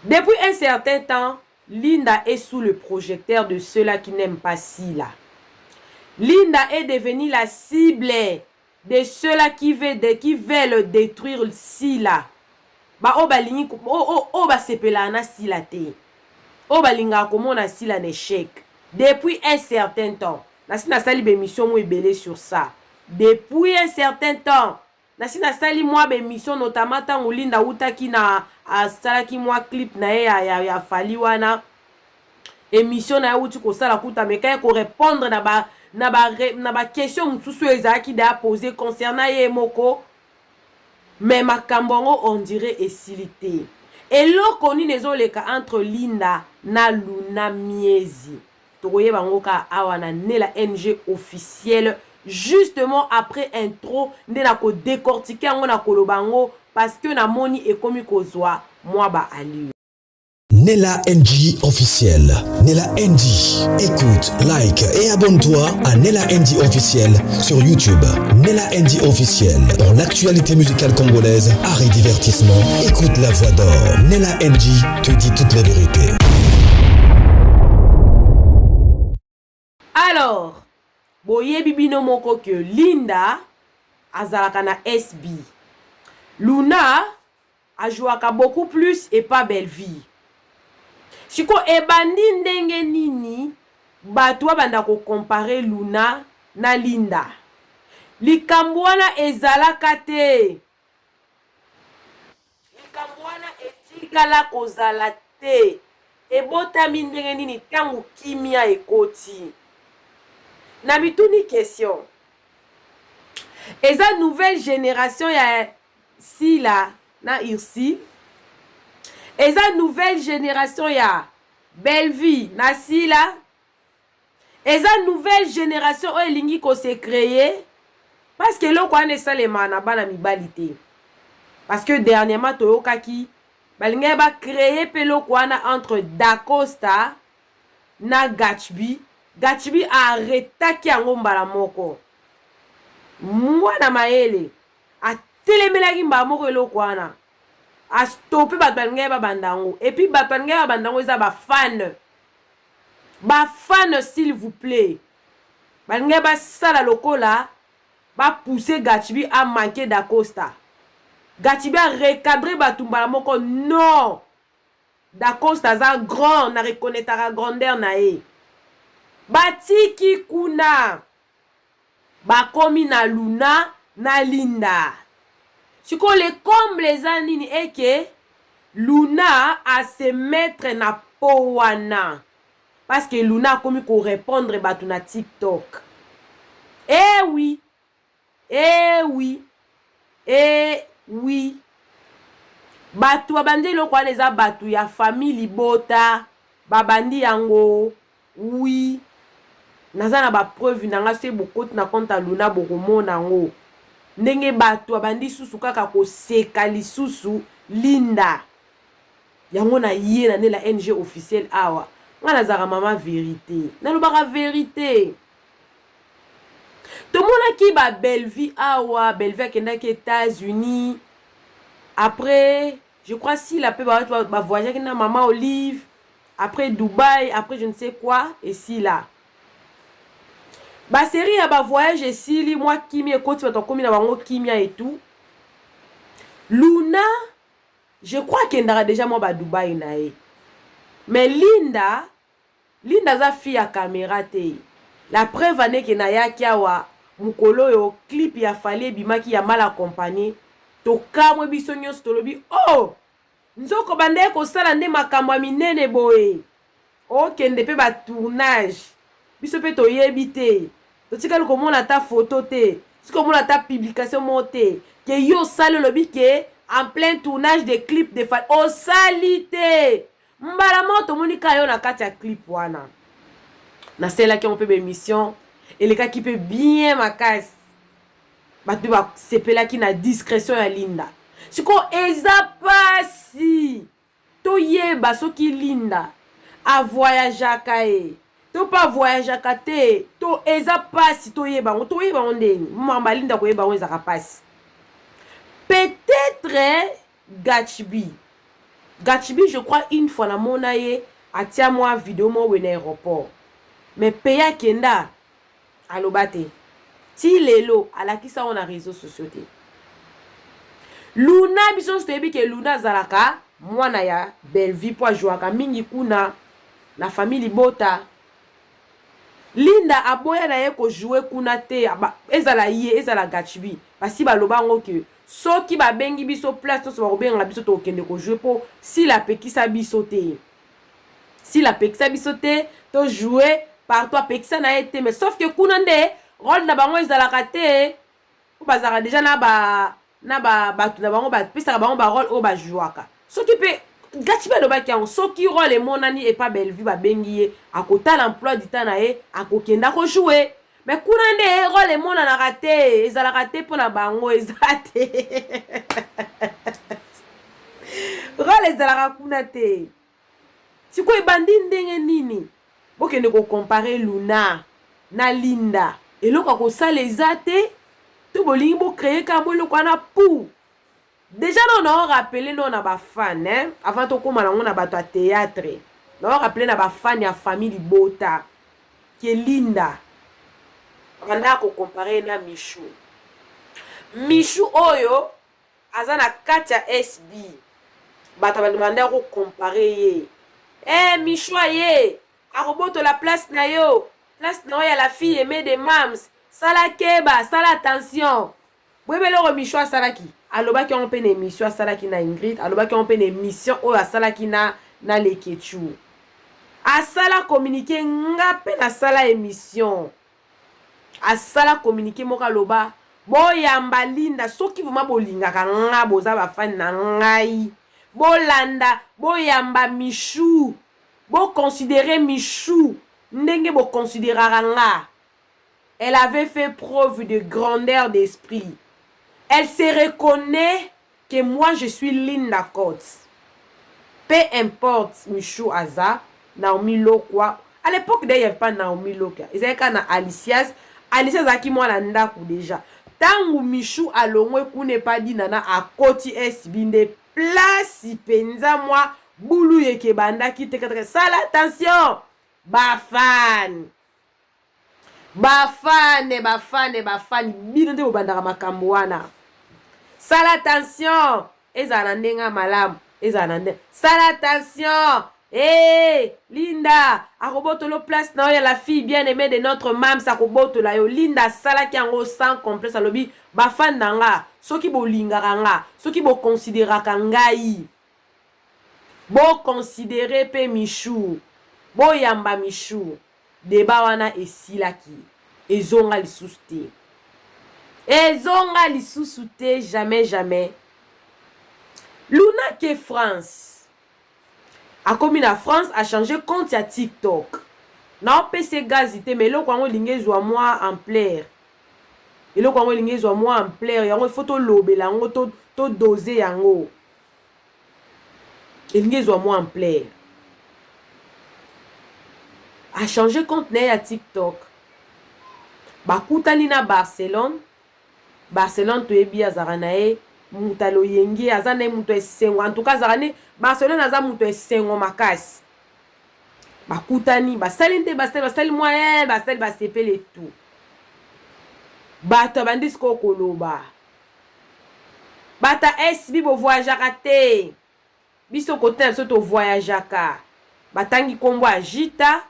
Depuis un certain temps, Linda est sous le projecteur de ceux-là qui n'aiment pas Sila. Linda est devenue la cible de ceux-là qui veulent détruire Sila. Ba o balingi o ba sepela na Sila te. O balinga komona Sila en échec. Depuis un certain temps, na sali bémission mo ebele sur ça. Depuis un certain temps, na sali moi bémission notamment tant Linda utaki na asalaki moi clip na ya fali wana. Émission na uti ko sala kuta meka ko répondre na ba question mususu ezaki da poser concernant ye moko. Mais makambongo on dirait esilité. Et loko ni nezoleka entre Linda na Luna Miezi. Tokoye bangoka awana Nela NG officiel justement après intro ndena ko décortiquer ngo na kolobango parce que na moni ekomi kozwa moi ba ali. Nela NG officiel. Nela NG. Écoute, like et abonne-toi à Nela NG officiel sur YouTube. Nela NG officiel. Pour l'actualité musicale congolaise, art et divertissement, écoute la voix d'or. Nela NG te dit toutes les vérités. Alors, boye bibino moko que Linda azalaka na SB. Luna a joué beaucoup plus et pas belle vie. Siko ebandi ndenge nini batu banda ko comparer Luna na Linda. Likambo wana ezalaka te. Likambo wana etikala kozala te. Ebotami ndenge nini tangu kimia ekoti. Na bituni question. Eza nouvelle génération ya Sila na Irsi. Eza nouvelle génération ya Belle-Vie na Sila. Eza nouvelle génération oyo elingi ko se créer parce que loko ane salema na bana mibalite. Parce que dernièrement toyokaki balinga ba créer pe loko wana entre Dacosta na Gatchbi. Gatchbi a arrêtaki yango mbala moko. Mwana maele a telemelaki mbala moko eloko wana. A stopper bato ba bandango. Et puis bato ba bandango eza ba fan. Ba fan s'il vous plaît. Balinga ba sala lokola ba pousser Gatchbi à manquer d'Acosta. Gatchbi a recadré bato mbala moko non. D'Acosta za grand na reconnaître la grandeur na e. Batiki kuna. Bakomi na Luna na Linda. Siko le comble les anini et que Luna a se mettre na powana. Parce que Luna a commis qu'on répondre batu na TikTok. Eh oui. Eh oui. Eh oui. Batu abandi lo kwa neza batu ya famille libota. Babandi yango. Oui. Naza na ba preuve nanga se bokoti na compte Luna bokomona ngo. Ndenge batu abandi susu kaka ko seka lisusu Linda. Yango na ye na Nela NG officiel awa. Nga nazaka mama vérité. Nalobaka vérité. Tout le monde qui ba Belle-Vie awa, Belle-Vie kendaki États-Unis. Après, je crois si la paix va voyager avec na maman Olive. Après Dubaï, après je ne sais quoi et si là. Ba série ya ba voyage et si li moi kimi ekoti bato komi na bango kimia et tout. Luna, je crois qu'elle ndara déjà moi ba Dubaï na e. Mais Linda za fille à caméra te. La preuve ane ke na yaki awa mukolo yo clip ya fali bimaki ya mal accompagné. To kamwe biso nyonso tolobi oh nzoko bande ko sala nde makambo minene boye. O kende pe ba tournage. Biso pe to yebi te. To tikali komona ta photo te. Si komona ta publication monte que yo sale lobi ke en plein tournage de clip de fali. O salite. Mbala moto monika yo na kati ya clip wana. Na celle qui on peut émission et les cas qui peut bien ma casse. Batu ba sepela ki na discrétion ya Linda. Siko eza pasi. To yeba soki Linda a voyage akae. To pas voyage akate. To eza pasi to yeba. To yeba ondeni. Mamba Linda ko yeba onza ka pasi. Peut-être Gatchbi. Gachibi, je crois, une fois na monaye, atia moi vidéo mo wena aéroport. Mais Peya Kenda, alobate. Ti lelo, alakisa on a réseaux sociaux. Luna, biso stebi ke Luna zalaka, mwana ya Belleville po jouaka mingi kuna, na famille Bota. Linda aboya na ye ko jouer kuna te, ezala ye, ezala Gachibi. Basi baloba ngo ke, soki ba bengi biso place, to so ba benga biso to kende ko jouer po, si la pekisa biso te. Si la pekisa biso te, to jouer par toi pekisa na ye te, mais sauf que kuna nde, rôle na bango ezalaka te, ou bazaka déjà na batu na bango pesa bango ba rôle o ba jouaka. Soki pe Gachibi alobaki yango, soki rôle emonani et pas Belleville ba bengi ye, akota l'emploi du temps na ye, akokenda ko jouer. Mais kuna nde rôle emonanaka te, ezalaka te pona bango eza te. Rôle ezalaka kuna te. Siko ebandi ndenge nini? Bokende ko comparer Luna na Linda. Eloko ko sala eza te. To bolingi bo créer ka bo eloko na pou. Déjà non on rappelé non na ba fan hein avant to koma nango na bato a théâtre. Non rappelé na ba fan ya famille Bota qui est Linda. Randa ko comparer na Michou. Michou oyo azana katia SB. Bata ba demander ko comparer ye. Eh Michou aye, aroboto la place na yo. Place na ya la fille aimée de Mams. Sala keba, sala attention. Bwebelo Michou salaki. Alobaki on pene émission salaki na Ingrid, alobaki on pene émission o salaki na Lekechu. Asala communiquer ngape na sala émission. Asala communiquer moka loba. Boyamba Linda soki vuma bolingaka nga boza ba fan na ngai. Bolanda, boyamba Michou. Bo considérer Michou. Ndenge bo considérera nga. Elle avait fait preuve de grandeur d'esprit. Elle se reconnaît que moi je suis Linda Coates. Peu importe Michou Aza, Naomi Lokwa. À l'époque d'ailleurs, il n'y avait pas Naomi Lokwa. Ils avaient quand Alicias. Alicias a qui moi l'anda déjà. Tant où Michou a l'ongwe qu'on n'est pas dit nana à Koti Binde place penza moi boulou yeke banda qui te katre. Sala attention, bafan. Bafan. Bino te bobandaka makambo wana. Sala attention. Ezana ndenga malam. Ezana ndenga. Sala attention. Eh, Linda. Akobotolo place na ya la fille bien aimée de notre mam. Sakobotola yo. Linda sala ki ango sans complexe alobi. Bafan nanga. Soki bo lingaka nga. Soki bo considéraka ngai. Bo considéré pe Michou. Bo yamba Michou. Débat wana esilaki. Ezonga lisusu te. Ezonga lisusu te, jamais. Luna ke France. A commis na France a changé compte ya TikTok. Na PC gazité mais lo kwango lingezwa moi en plaire. Et lo kwango lingezwa moi en plaire, yango photo lobela yango to doser yango. Lingezwa moi en plaire. A changé compte na ya TikTok. Bakutani na Barcelone to ebi azara na e mutalo yengi azana muto esengo en tout cas azarane Barcelone aza muto esengo makasi. Bakutani basalinte basali moyen basali basepele tout. Bata bandisko koloba. Bata SB bo voyageaka te. Biso kote na soto voyageaka. Batangi kombo ajita.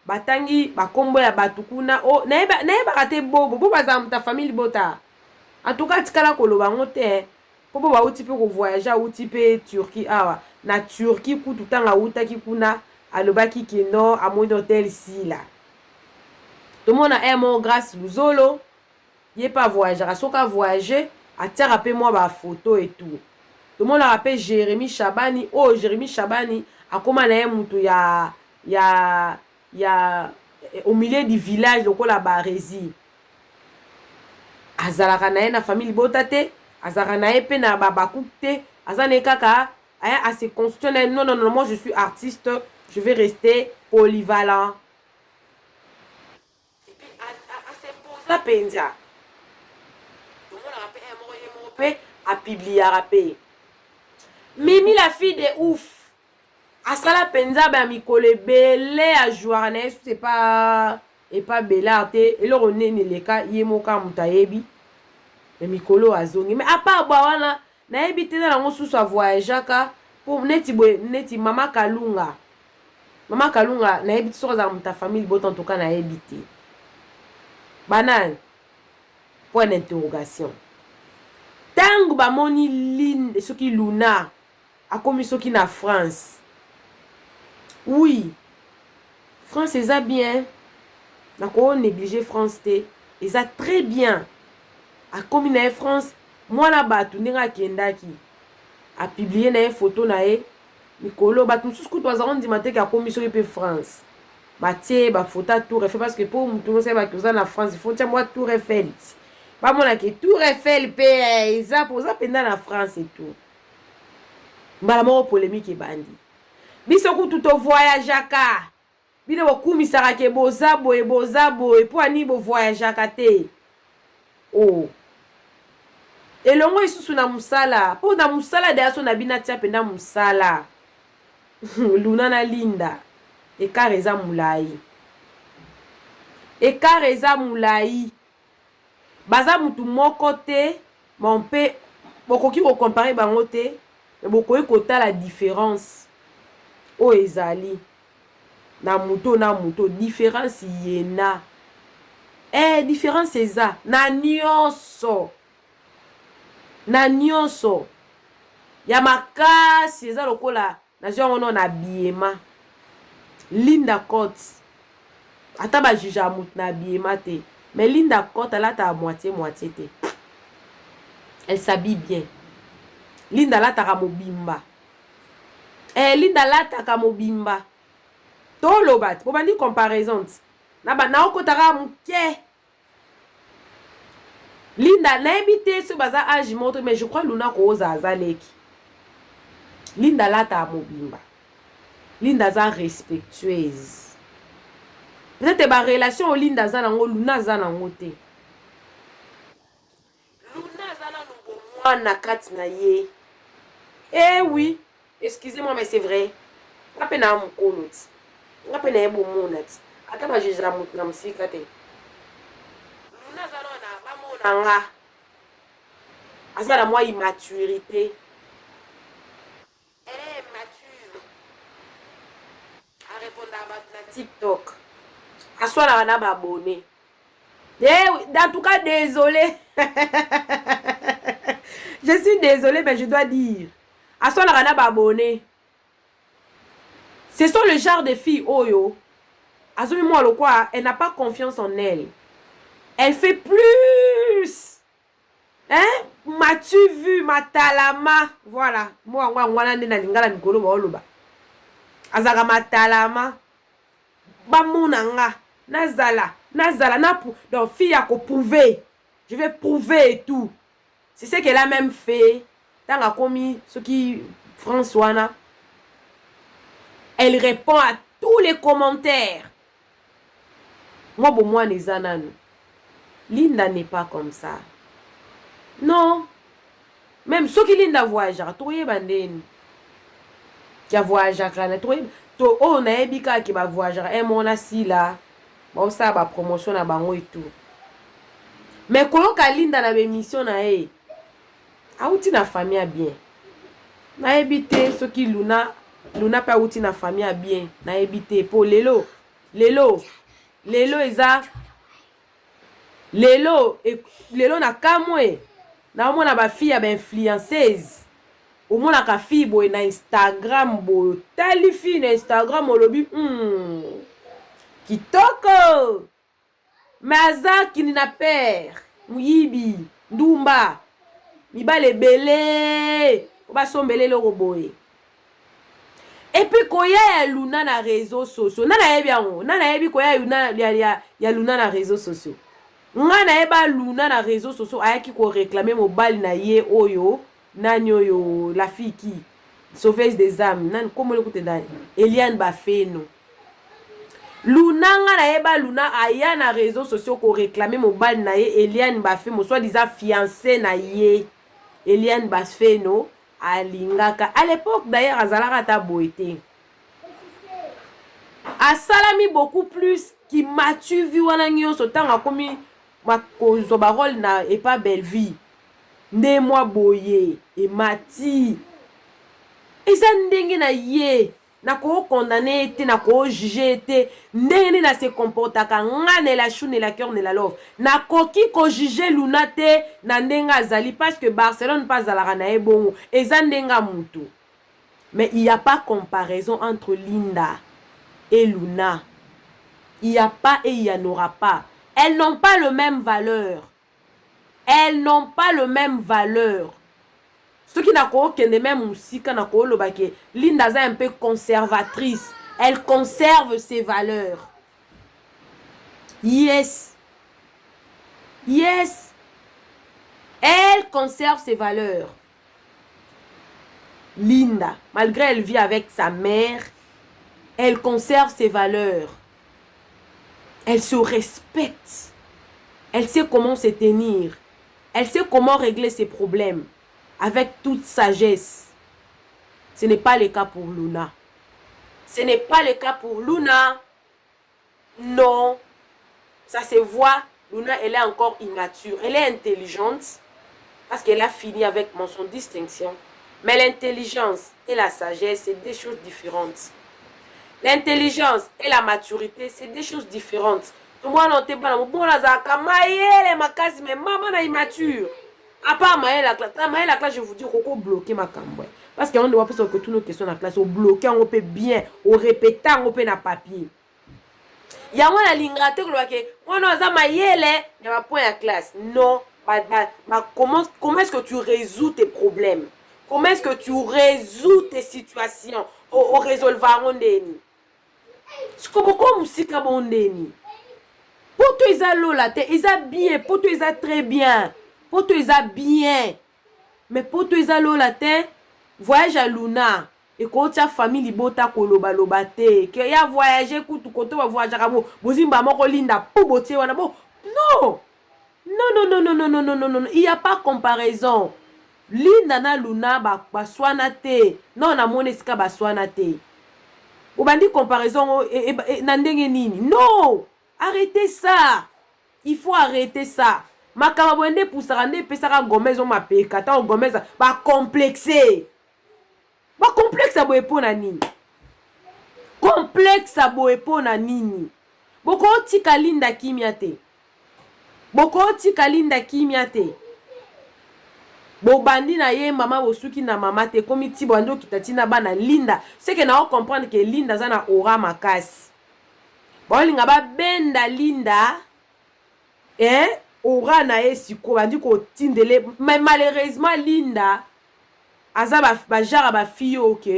Batangi bakombo ya batukuna o naeba te bobo baza muta famille Bota. En tout cas tikala koloba ngote popo ba uti pe ko voyager uti pe Turquie awa na Turquie ku tutanga utaki kuna alobaki kino a mon hôtel ici là. Tout le monde a mon grâce luzolo yé pas voyager asoka voyager atia rapé moi ba photo et tout. Tout le monde a rappelé Jérémy Chabani. Oh Jérémy Chabani akoma na mutu ya au milieu du village lokola Barési. Azalaka na ye na famille Bota te, azalaka na ye pe na babakou te, azane kaka à se constituer. Non, moi je suis artiste, je vais rester polyvalent. Et puis à se poser la penza. Tout le monde a rappelé un mot à publier à rappeler. Mimi la fille de ouf. Asala penza ba mikolo belé à journée, c'est pas et pas belarte et le rené les cas yemoka mutayebi. Mais mikolo azongi mais à part bawana na ebité na ngo sous voyageaka pour neti mama Kalunga. Mama Kalunga na ebité sur za ta famille bot en tout cas na ebité. Banane. Point d'interrogation. Tango ba moni linde soki Luna a commis soki na France. Oui. France est bien. Na ko négliger France té. Ils a très bien. A commis na France, moi na batu ndinga kendaki. A publier na photo na e Mikolo batu susku to azon di maté ka commis soki pe France. Maté ba photo Tour Eiffel parce que pour mutu se ba koza na France, il faut tiens moi Tour Eiffel. Pas mon que Tour Eiffel pe ça pour ça pendant la France et tout. Mbala mo polémique et bandi. Biso ku tout voyage aka. Bino bokumi sarake bozabo et pour ani bo voyage aka te. Oh. Et longo isusu na musala. Po na musala de aso na bina tia penda musala. Luna na linda. E kareza mulai. E kareza mulai. Baza mutu moko te, mon pe bokoki ko comparer bango te, mais bokoki kota la différence. O ezali na muto différence yena. Différence eza na nyonso. Na nyonso. Ya makasi eza lokola na jongo na biema. Linda Cote. Ata ba juja mutu na biema te. Mais Linda Cote, elle a à moitié. Elle s'habille bien. Linda la ta mobimba. Linda la ta mobimba. Tolo bat. Pour bandi comparaison. Na okotara muke. Linda na habité ce bazar âge montre mais je crois Luna ko azaleki. Linda la ta mobimba. Linda za respectueuse. Peut-être ba relation au Linda za nango Luna za nango te. Luna za na nubo mwana kati na ye. Eh oui, excusez-moi mais c'est vrai. Ngape na mukolo ti. Ngape na ebo mona ti. Ata ba jejera mutu na musika te. Luna za na ba mona nga. Asa la moi immaturité. Elle est mature. À répondre à TikTok. Aswa na wana abonné. En tout cas, désolé. Je suis désolé, mais je dois dire. Aswa na wana abonné. Ce sont le genre de filles, Oyo. Azumi moi le quoi, elle n'a pas confiance en elle. Elle fait plus. Hein? M'as-tu vu ma talama? Voilà. Moi, nena lingala mikolo ba oloba. Azaka ma talama. Ba monanga. Nazala, donc fille a qu'au prouver. Je vais prouver et tout. C'est ce qu'elle a même fait. Tant qu'elle a commis ce qui François. Elle répond à tous les commentaires. Moi, bon, moi, les ananou. Linda n'est pas comme ça. Non. Même ceux qui Linda voyage, tu bandeni. Qui a voyagé, tu on a ebika qui va voyager. Mon assis là. Bon ça ba promotion na bango et tout. Mais kolo Linda na émission na e. Auti na famille bien. Na ebité ce qui Luna pas outi na famille bien. Na ebité pour lelo eza lelo na kamwe. Na mona ba fille ba influenceuse. Au mona ka fille boy na Instagram boy. Tali fille na Instagram olobi Kitoko Maza Kinina père Muyibi Ndumba Mibale belé Oba sombele le roboé. Et puis koya ya Luna na réseaux sociaux. Nana yebi yango. Nana yebi koya ya Luna na réseaux sociaux. Ngana yeba Luna na réseaux sociaux ayaki ko réclamer mobile na ye oyo. Nani oyo la fille qui sauveuse des âmes. Nan comment le côté dani. Eliane Bafeno. Luna nga na yeba Luna aya na réseaux sociaux ko réclamer mobile na ye Eliane Bafeno soit disant fiancé na ye Eliane Bafeno alingaka. À l'époque d'ailleurs azalaka ta boité. Asalami beaucoup plus qui m'a-tu vu wana nyonso tanga komi makozo barol na et pas belle vie. Nde moi boye et mati. Eza ndenge na ye na ko condamner te na ko juger te ndenge na se comportaka ngane la chou ne la cœur ne la love na koki ko juger Luna te na ndenga azali parce que Barcelone pas alara na ebongo eza ndenga mutu. Mais il n'y a pas comparaison entre Linda et Luna. Il n'y a pas et il n'y en aura pas. Elles n'ont pas le même valeur. Elles n'ont pas le même valeur. Ce qui n'a qu'aucun de même aussi quand Linda est un peu conservatrice. Elle conserve ses valeurs. Yes. Yes. Elle conserve ses valeurs. Linda, malgré elle vit avec sa mère, elle conserve ses valeurs. Elle se respecte. Elle sait comment se tenir. Elle sait comment régler ses problèmes. Avec toute sagesse. Ce n'est pas le cas pour Luna. Ce n'est pas le cas pour Luna. Non. Ça se voit. Luna, elle est encore immature. Elle est intelligente. Parce qu'elle a fini avec mention distinction. Mais l'intelligence et la sagesse, c'est des choses différentes. L'intelligence et la maturité, c'est des choses différentes. Moi, non, t'es pas mais maman est immature. À part la classe, je vous dis, qu'on bloquer ma cambre. Parce qu'on doit penser que toutes nos questions dans la classe, on bloquer, on peut bien, on répète, on peut na papier. Il y a un lingrate que on a un point à classe. Non, comment est-ce que tu résous tes problèmes? Comment est-ce que tu résous tes situations? Au résolvoir on deni. Ce que beaucoup musika bon deni. Pour toi ils a lola te, ils a bien, pour toi ils a très bien. Pour toi ils a bien. Mais pour toi ils a lola te, voyage à Luna. Et quand ta famille bota koloba loba te, que ya voyager kutu koto va voyager à bozimba moko linda pour botier wana bo. Non. Non. Il n'y a pas comparaison. Linda na Luna ba swana te. Non na moneska ba swana te. Obandi comparaison na ndenge nini. Non. Arrêtez ça. Il faut arrêter ça. Makama bwende pusarande pesaka Gomez on m'appelle kata Gomez ba complexé. Ba complexe abo epona nini. Complexe abo epona nini. Boko tika Linda kimia te. Boko tika Linda kimia te. Bobandi na ye mama bosuki na mama te komi ti bando kitatina bana Linda. C'est que na on comprendre que Linda zana aura makasi. Bolinga ba benda Linda aura na ye siko bandi ko tindele mais malheureusement Linda aza ba jara ba fille OK.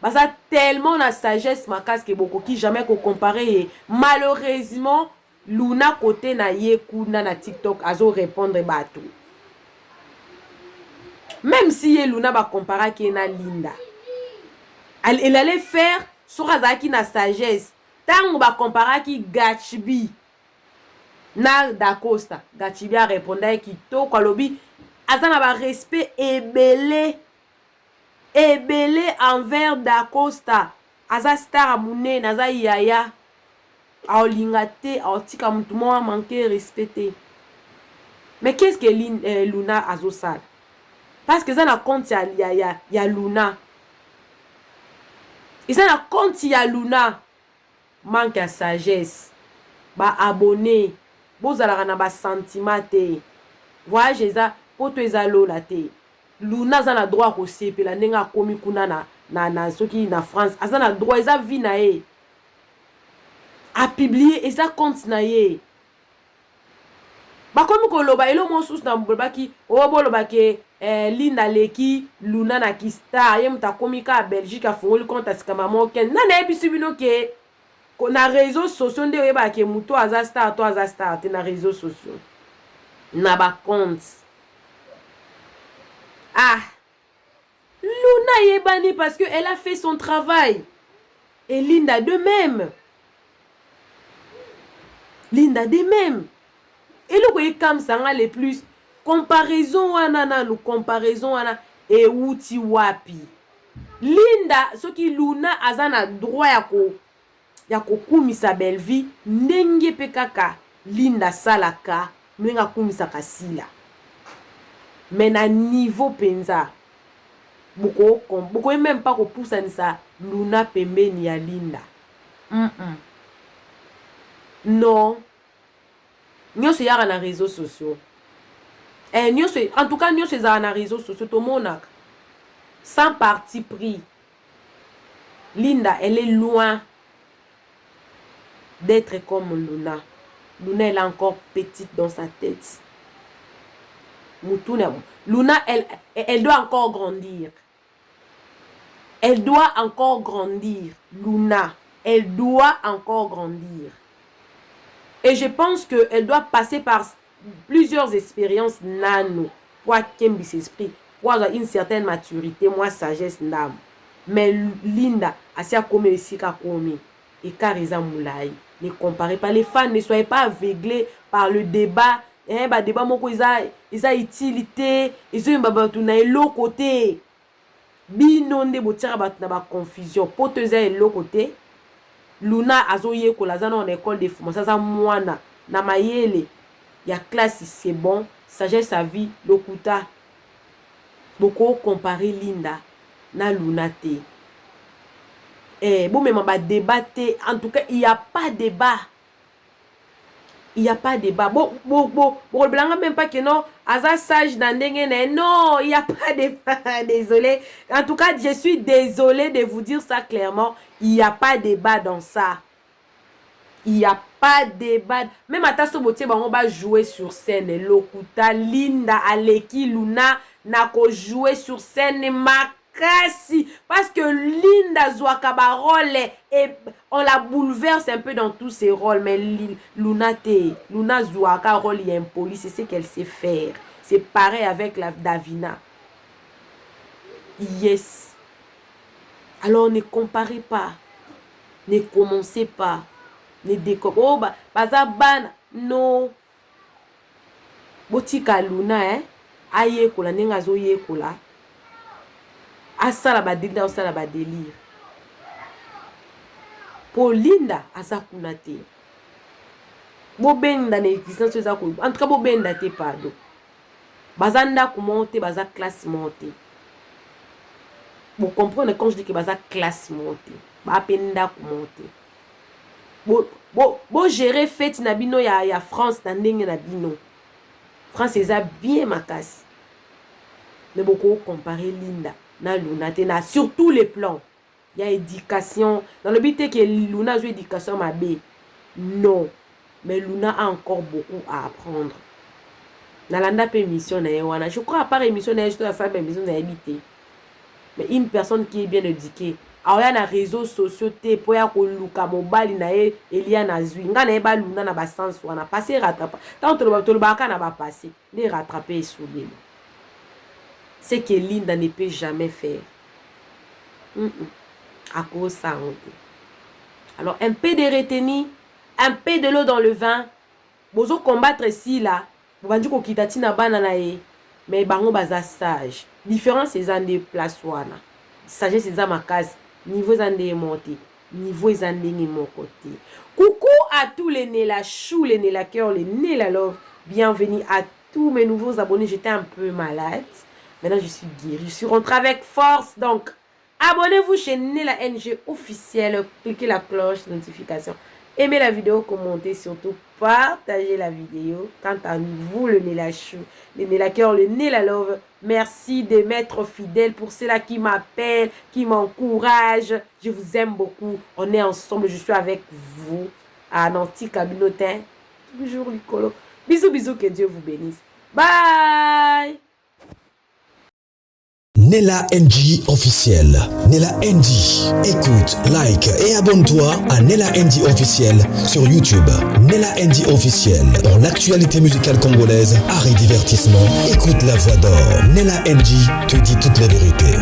Baza tellement na sagesse makasi que boko ki jamais ko comparer malheureusement Luna côté na ye kuna na TikTok azo répondre bato. Même si Luna va comparer qui na Linda. Elle allait faire Sorazaki na sagesse. Tant on va comparer qui Gatsby na Da Costa. Gatsby a répondu qui to kolobi azana ba respect ebelé envers Da Costa. Aza star amune naza yaya. Aolingate aotika mutu mo manquer respecté. Mais qu'est-ce que Luna azosal? Parce que ça n'a compte ya Luna. Et ça n'a compte ya Luna. Manque à sagesse. Ba abonné. Bozalaka na ba sentiment te. Voyage ça pour toi za lola te. Luna za na droit ko sepela ndenga komi kuna na soki na France. Aza na droit eza vie na ye. A publier et ça compte na ye. Ba komi ko loba elo mo sous na mbobaki o boloba ke Linda leki Luna na kista ye muta komika a Belgique a fongoli compte asikama moken nana ebisu bino ke na réseaux sociaux nde yeba ke muto aza star to aza star te na réseaux sociaux na ba compte Luna yebani parce que elle a fait son travail et Linda de même et le koye comme ça les plus comparaison wana na nous comparaison wana euti wapi. Linda soki Luna aza na droit ya kokumisa Belle-Vie ndenge pe kaka Linda salaka mwenga kumisa kasila. Mais na niveau penza boko même pas kopusanisa Luna pembeni ya Linda. Non. Nyonso yaka na réseaux sociaux. En tout cas, nyonso ezala na réseaux sociaux tomonaka. Sans parti pris. Linda, elle est loin d'être comme Luna. Luna, elle est encore petite dans sa tête. Luna, elle doit encore grandir. Elle doit encore grandir. Luna, elle doit encore grandir. Et je pense qu'elle doit passer par plusieurs expériences nano pour qu'elle s'esprit, pour avoir une certaine maturité, moi sagesse d'âme. Mais Linda, assez à comme ici qu'à comme et Karisa Moulay, ne comparez pas. Les fans ne soyez pas aveuglés par le débat. Débat moko ils a utilité, ils ont l'autre côté. Binonde botira bat na ba confusion. Poteza et l'autre côté. Luna azoye ko lazana en école de formation ça mwana na mayele ya classe c'est bon sagesse sa vie lokuta boko comparer Linda na Luna te bon même ba débattre en tout cas il y a pas débat. Il y a pas débat. Bon le blanc même pas que non aza sage dans non, il y a pas débat. Désolé. En tout cas, je suis désolé de vous dire ça clairement, il y a pas débat dans ça. Il y a pas débat. Même à ta sobotier on va jouer sur scène lokuta Linda Aleki Luna na ko jouer sur scène makasi parce que Linda Zouaka ba rôle et on la bouleverse un peu dans tous ses rôles mais Luna Zouaka rôle il y a un police c'est ce qu'elle sait faire. C'est pareil avec la Davina. Yes. Alors ne comparez pas. Ne commencez pas. Ne décommenez. Oh bazabana non. Botika Luna aye kola nenga zo ye kola. Asala ba dinda osala ba délire. Pour Linda asa kuna te. Bobenda na existence za ko. En tout cas bobenda te pardon. Bazanda ko monter baza classe monter. Vous comprenez quand je dis que baza classe monter. Ba penda ko monter. Bo gérer fête na bino ya France na ndenge na bino. France eza bien makasi. Mais beaucoup comparer Linda na Luna na sur tous les plans. Il y a éducation. Dans le but que Luna joue éducation ma bé. Non. Mais Luna a encore beaucoup à apprendre. Nalanda pe émission na yewana. Je crois à part émission na je dois faire émission na habité. Mais une personne qui est bien éduquée. Alors il y a na réseaux sociaux te pour ya ko luka mobali na ye Elia na zui. Nga na ba Luna na ba sens wana passer rattraper. Tant to le baka na ba passer. Les rattraper sous lui. C'est que Linda ne peut jamais faire. À cause ça. Alors, un peu de retenue, un peu de l'eau dans le vin. Bozo combattre ici, là. Bobandu ko kitati na banana ye. Mais bango baza sage. Différence c'est en des places wana. Sagesse c'est ma case. Niveau zande monté. Niveau zande ni mon côté. Coucou à tous les nés la chou, les nés la cœur, les nés la love. Bienvenue à tous mes nouveaux abonnés. J'étais un peu malade. Maintenant, je suis guérie. Je suis rentrée avec force. Donc, abonnez-vous chez Nela NG officiel. Cliquez la cloche de notification. Aimez la vidéo, commentez, surtout partagez la vidéo. Quant à vous, le Nela Chou, le Nela Cœur, le Nela Love, merci de m'être fidèle pour ceux-là qui m'appellent, qui m'encouragent. Je vous aime beaucoup. On est ensemble. Je suis avec vous à Nanti Cabinotin. Toujours Licolo. Bisous, bisous. Que Dieu vous bénisse. Bye. Nela NG officiel. Nela NG. Écoute, like et abonne-toi à Nela NG officiel sur YouTube. Nela NG officiel. Pour l'actualité musicale congolaise, art et divertissement, écoute la voix d'or. Nela NG te dit toutes les vérités.